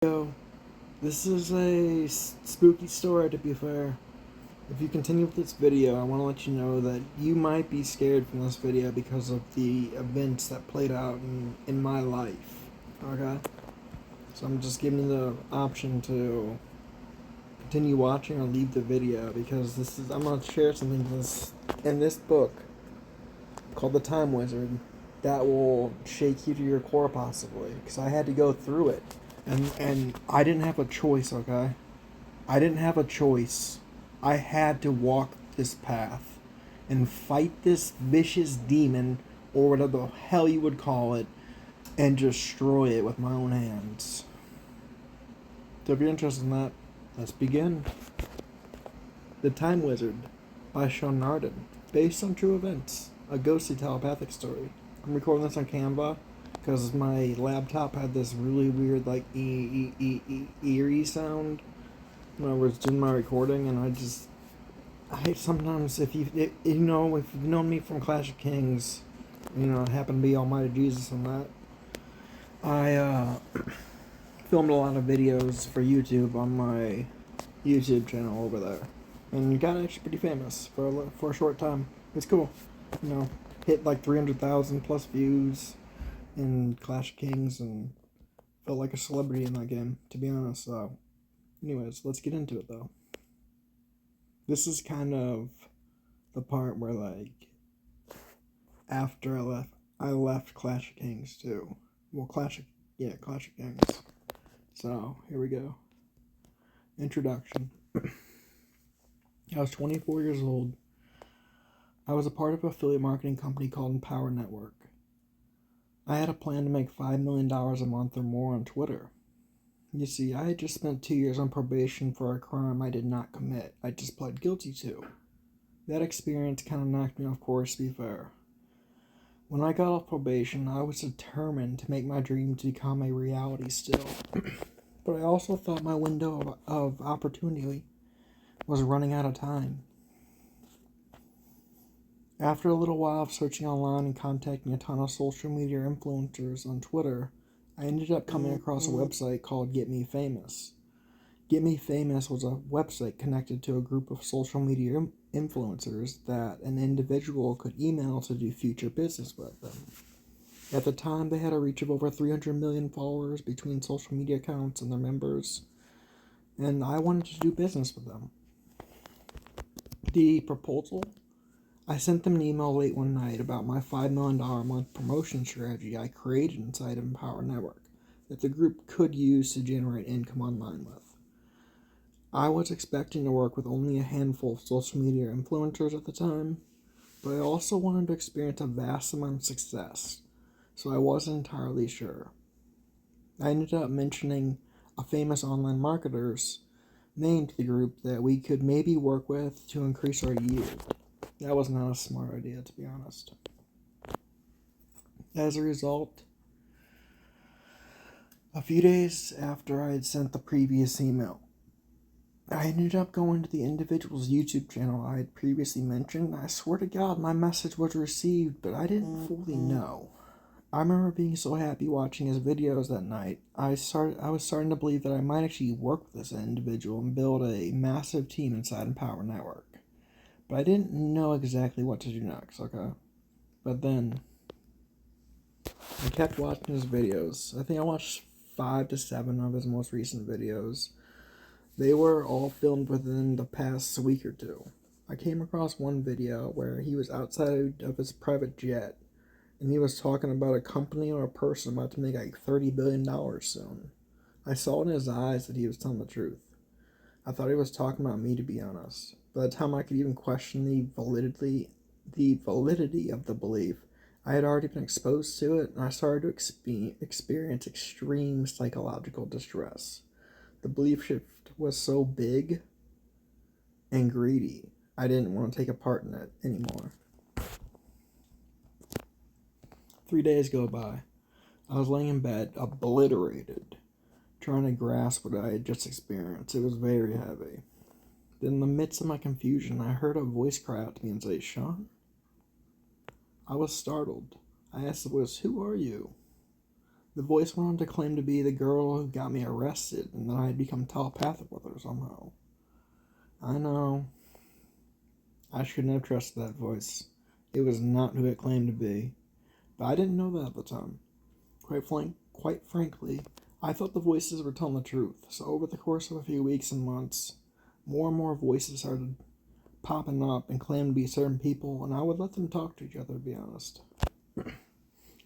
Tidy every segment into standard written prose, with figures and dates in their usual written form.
Yo, this is a spooky story, to be fair. If you continue with this video, I want to let you know that you might be scared from this video because of the events that played out in my life. Okay? So I'm just giving you the option to continue watching or leave the video because I'm going to share something in this book called The Time Wizard that will shake you to your core, possibly, because I had to go through it. And I didn't have a choice, okay? I didn't have a choice. I had to walk this path and fight this vicious demon, or whatever the hell you would call it, and destroy it with my own hands. So if you're interested in that, let's begin. The Time Wizard by Sean Narden, based on true events, a ghostly telepathic story. I'm recording this on Canva because my laptop had this really weird, like, eerie sound when I was doing my recording, and I sometimes, if you've known me from Clash of Kings, it happened to be Almighty Jesus and that, I filmed a lot of videos for YouTube on my YouTube channel over there, and got actually pretty famous for a short time. It's cool, hit like 300,000 plus views in Clash of Kings, and felt like a celebrity in that game, to be honest. So, anyways, let's get into it though. This is kind of the part where, like, after I left Clash of Kings too. Well, Clash of Kings. So here we go. Introduction. I was 24 years old. I was a part of an affiliate marketing company called Empower Network. I had a plan to make $5 million a month or more on Twitter. You see, I had just spent 2 years on probation for a crime I did not commit. I just pled guilty to. That experience kind of knocked me off course, to be fair. When I got off probation, I was determined to make my dreams become a reality still. But I also thought my window of opportunity was running out of time. After a little while of searching online and contacting a ton of social media influencers on Twitter, I ended up coming across a website called Get Me Famous. Get Me Famous was a website connected to a group of social media influencers that an individual could email to do future business with them. At the time, they had a reach of over 300 million followers between social media accounts and their members, and I wanted to do business with them. The proposal? I sent them an email late one night about my $5 million a month promotion strategy I created inside Empower Network that the group could use to generate income online with. I was expecting to work with only a handful of social media influencers at the time, but I also wanted to experience a vast amount of success, so I wasn't entirely sure. I ended up mentioning a famous online marketer's name to the group that we could maybe work with to increase our yield. That was not a smart idea, to be honest. As a result, a few days after I had sent the previous email, I ended up going to the individual's YouTube channel I had previously mentioned. I swear to God, my message was received, but I didn't fully know. I remember being so happy watching his videos that night. I was starting to believe that I might actually work with this individual and build a massive team inside Empower Network. But I didn't know exactly what to do next, okay? But then I kept watching his videos. I think I watched 5 to 7 of his most recent videos. They were all filmed within the past week or two. I came across one video where he was outside of his private jet, and he was talking about a company or a person about to make like $30 billion soon. I saw in his eyes that he was telling the truth. I thought he was talking about me, to be honest. By the time I could even question the validity of the belief, I had already been exposed to it, and I started to experience extreme psychological distress. The belief shift was so big and greedy, I didn't want to take a part in it anymore. 3 days go by. I was laying in bed, obliterated, trying to grasp what I had just experienced. It was very heavy. Then in the midst of my confusion, I heard a voice cry out to me and say, "Sean?" I was startled. I asked the voice, "Who are you?" The voice went on to claim to be the girl who got me arrested, and that I had become telepathic with her somehow. I know. I shouldn't have trusted that voice. It was not who it claimed to be. But I didn't know that at the time. Quite frankly, I thought the voices were telling the truth. So over the course of a few weeks and months, more and more voices started popping up and claiming to be certain people, and I would let them talk to each other, to be honest.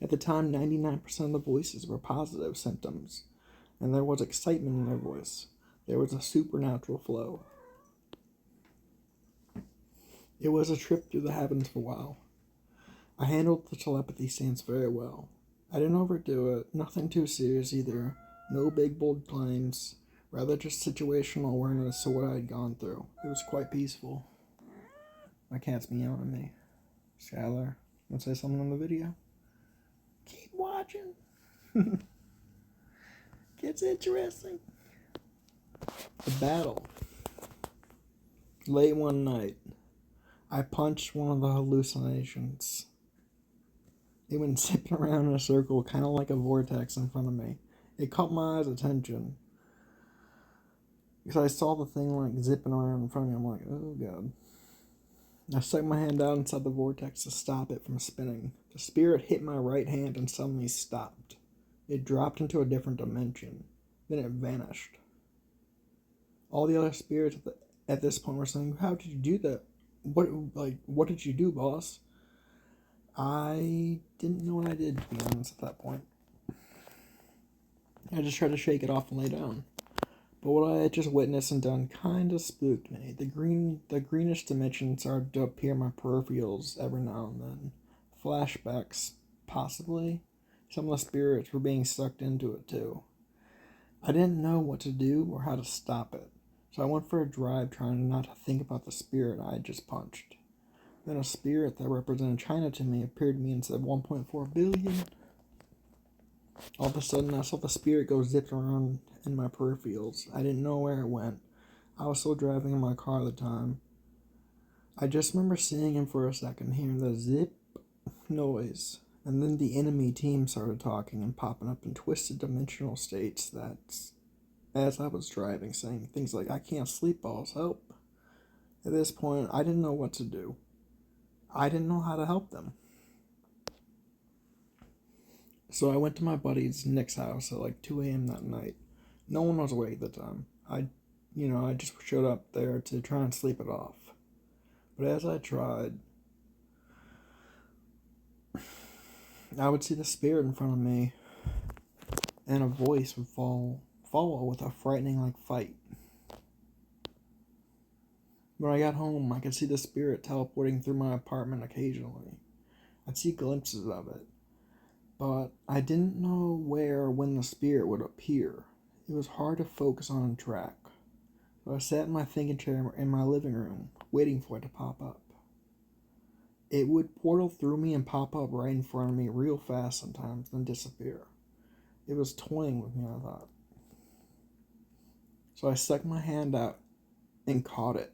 At the time, 99% of the voices were positive symptoms, and there was excitement in their voice. There was a supernatural flow. It was a trip through the heavens for a while. I handled the telepathy stance very well. I didn't overdo it, nothing too serious either, no big bold claims, rather just situational awareness of what I had gone through. It was quite peaceful. My cat's meowing at me. Skylar, want to say something on the video? Keep watching. Gets interesting. The battle. Late one night, I punched one of the hallucinations. It went zipping around in a circle, kind of like a vortex in front of me. It caught my eyes' attention. Because I saw the thing like zipping around in front of me. I'm like, oh god. I stuck my hand out inside the vortex to stop it from spinning. The spirit hit my right hand and suddenly stopped. It dropped into a different dimension. Then it vanished. All the other spirits at this point were saying, how did you do that? What did you do, boss? I didn't know what I did, to be honest, at that point. I just tried to shake it off and lay down. But what I had just witnessed and done kind of spooked me. The greenish dimension started to appear in my peripherals every now and then. Flashbacks, possibly. Some of the spirits were being sucked into it too. I didn't know what to do or how to stop it, so I went for a drive trying not to think about the spirit I had just punched. Then a spirit that represented China to me appeared to me and said 1.4 billion. All of a sudden, I saw the spirit go zipping around in my peripherals. I didn't know where it went. I was still driving in my car at the time. I just remember seeing him for a second, hearing the zip noise, and then the enemy team started talking and popping up in twisted dimensional states as I was driving, saying things like, I can't sleep, boss, help. At this point, I didn't know what to do. I didn't know how to help them. So I went to my buddy's Nick's house at like 2 a.m. that night. No one was awake at the time. I just showed up there to try and sleep it off. But as I tried, I would see the spirit in front of me, and a voice would follow with a frightening like fight. When I got home, I could see the spirit teleporting through my apartment occasionally. I'd see glimpses of it, but I didn't know where or when the spirit would appear. It was hard to focus on and track. So I sat in my thinking chair in my living room, waiting for it to pop up. It would portal through me and pop up right in front of me real fast sometimes, then disappear. It was toying with me, I thought. So I stuck my hand out and caught it.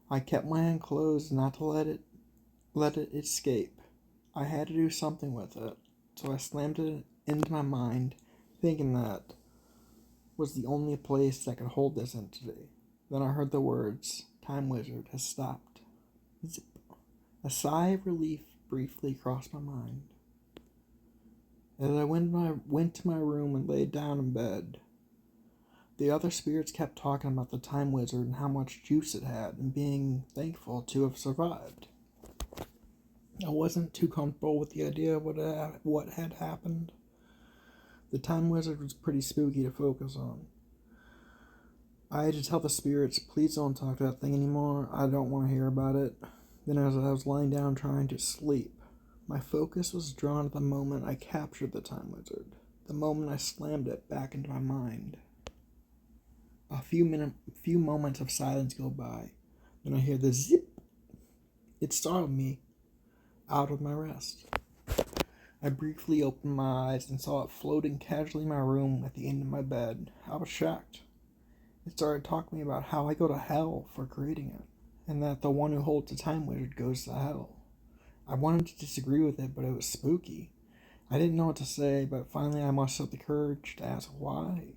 I kept my hand closed not to let it escape. I had to do something with it, so I slammed it into my mind, thinking that was the only place that could hold this entity. Then I heard the words, Time Wizard has stopped. Zip. A sigh of relief briefly crossed my mind. As I went to my room and laid down in bed, the other spirits kept talking about the Time Wizard and how much juice it had, and being thankful to have survived. I wasn't too comfortable with the idea of what had happened. The Time Wizard was pretty spooky to focus on. I had to tell the spirits, please don't talk to that thing anymore, I don't want to hear about it. Then as I was lying down trying to sleep, my focus was drawn to the moment I captured the Time Wizard, the moment I slammed it back into my mind. A few moments of silence go by, then I hear the zip. It startled me out of my rest. I briefly opened my eyes and saw it floating casually in my room at the end of my bed. I was shocked. It started talking to me about how I go to hell for creating it, and that the one who holds the Time Wizard goes to hell. I wanted to disagree with it, but it was spooky. I didn't know what to say, but finally I mustered up the courage to ask why.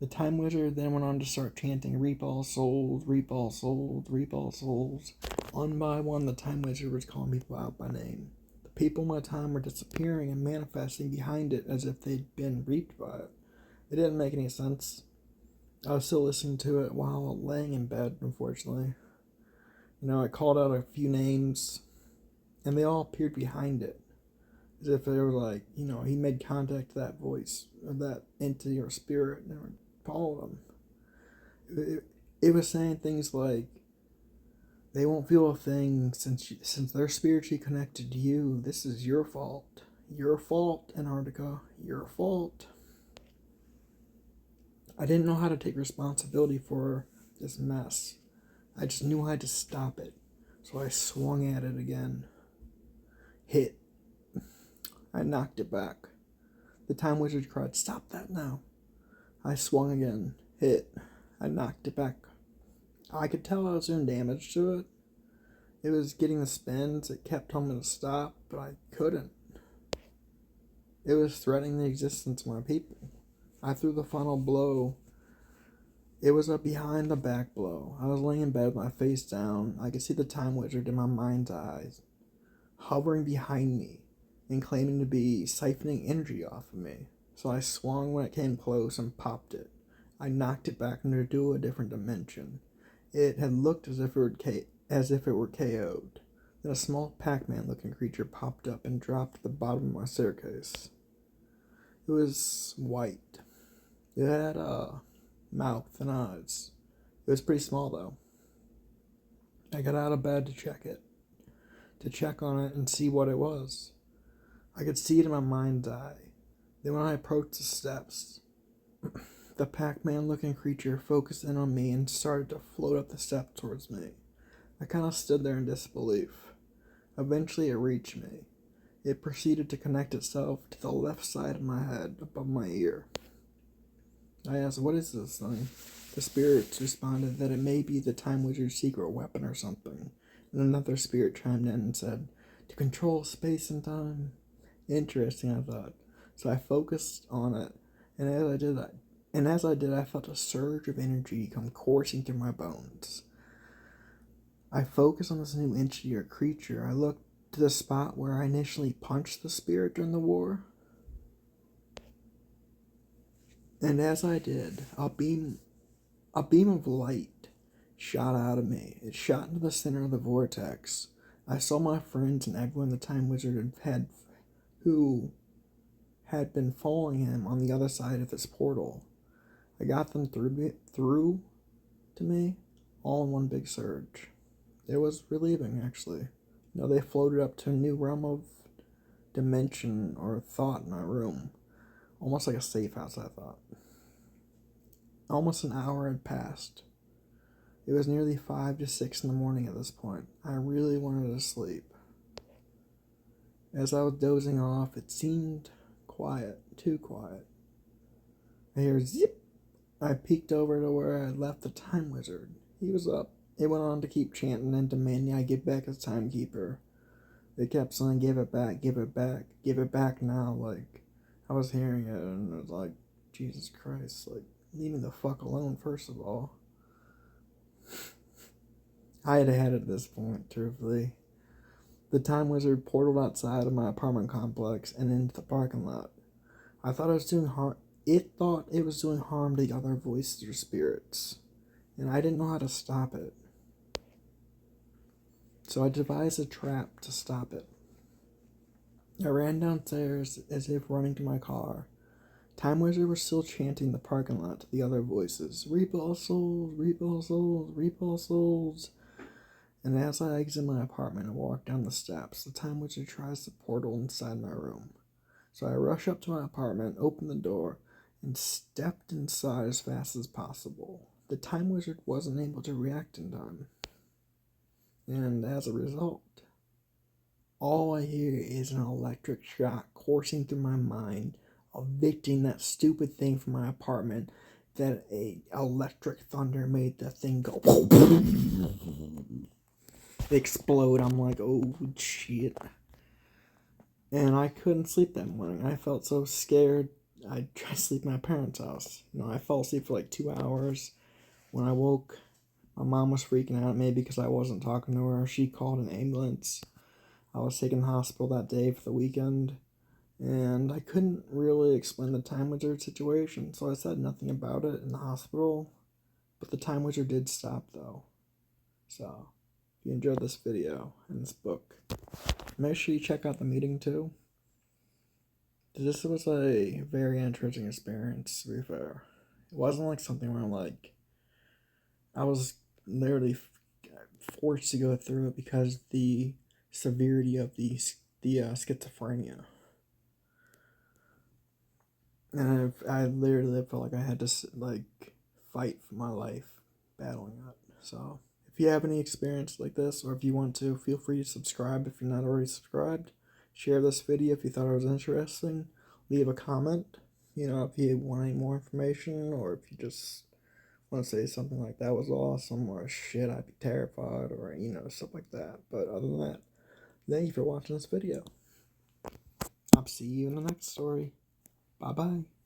The Time Wizard then went on to start chanting, "Reap all souls, reap all souls, reap all souls." One by one, the Time Wizard was calling people out by name. The people in my time were disappearing and manifesting behind it as if they'd been reaped by it. It didn't make any sense. I was still listening to it while laying in bed, unfortunately. I called out a few names, and they all appeared behind it. As if they were like, he made contact with that voice, or that entity or spirit, and they were following him. It was saying things like, they won't feel a thing since they're spiritually connected to you. This is your fault. Your fault, Antarctica. Your fault. I didn't know how to take responsibility for this mess. I just knew I had to stop it. So I swung at it again. Hit. I knocked it back. The Time Wizard cried, "Stop that now." I swung again. Hit. I knocked it back. I could tell I was doing damage to it. It was getting the spins. It kept telling me to stop, but I couldn't. It was threatening the existence of my people. I threw the final blow. It was a behind the back blow. I was laying in bed with my face down. I could see the Time Wizard in my mind's eyes, hovering behind me and claiming to be siphoning energy off of me. So I swung when it came close and popped it. I knocked it back into a different dimension. It had looked as if it were KO'd. Then a small Pac-Man looking creature popped up and dropped at the bottom of my staircase. It was white. It had a mouth and eyes. It was pretty small though. I got out of bed to check on it and see what it was. I could see it in my mind's eye. Then when I approached the steps, the Pac-Man looking creature focused in on me and started to float up the step towards me. I kind of stood there in disbelief. Eventually it reached me. It proceeded to connect itself to the left side of my head above my ear. I asked, "What is this thing?" The spirits responded that it may be the Time Wizard's secret weapon or something. And another spirit chimed in and said, "To control space and time." Interesting, I thought. So I focused on it, and as I did, I felt a surge of energy come coursing through my bones. I focused on this new entity or creature. I looked to the spot where I initially punched the spirit during the war. And as I did, a beam of light shot out of me. It shot into the center of the vortex. I saw my friends and everyone the Time Wizard who had been following him on the other side of this portal. I got them through to me, all in one big surge. It was relieving, actually. They floated up to a new realm of dimension or thought in my room. Almost like a safe house, I thought. Almost an hour had passed. It was nearly 5 to 6 in the morning at this point. I really wanted to sleep. As I was dozing off, it seemed quiet, too quiet. I hear zip. I peeked over to where I had left the Time Wizard. He was up. It went on to keep chanting and demanding I give back his timekeeper. It kept saying, "Give it back, give it back, give it back now." Like, I was hearing it and it was like, Jesus Christ, like, leave me the fuck alone, first of all. I had had it at this point, truthfully. The Time Wizard portaled outside of my apartment complex and into the parking lot. I thought it was doing harm. It thought it was doing harm to the other voices or spirits, and I didn't know how to stop it. So I devised a trap to stop it. I ran downstairs as if running to my car. Time Wizard was still chanting in the parking lot to the other voices, "Reap all souls, reap all souls, reap all souls." And as I exit my apartment and walk down the steps, the Time Wizard tries the portal inside my room. So I rush up to my apartment, open the door, and stepped inside as fast as possible. The Time Wizard wasn't able to react in time. And as a result, all I hear is an electric shock coursing through my mind, evicting that stupid thing from my apartment. That a electric thunder made the thing go explode. I'm like, oh shit. And I couldn't sleep that morning. I felt so scared. I tried to sleep at my parents' house. I fell asleep for like 2 hours. When I woke, my mom was freaking out at me because I wasn't talking to her. She called an ambulance. I was taken to the hospital that day for the weekend. And I couldn't really explain the time wizard situation, so I said nothing about it in the hospital. But the time wizard did stop, though. So, if you enjoyed this video and this book, make sure you check out the meeting too. This was a very interesting experience, to be fair. It wasn't like something where I was literally forced to go through it because the severity of the schizophrenia. And I literally felt like I had to fight for my life battling that. So if you have any experience like this, or if you want to, feel free to subscribe if you're not already subscribed. Share this video if you thought it was interesting. Leave a comment, if you want any more information, or if you just want to say something like that was awesome, or shit, I'd be terrified, or stuff like that. But other than that, thank you for watching this video. I'll see you in the next story. Bye bye.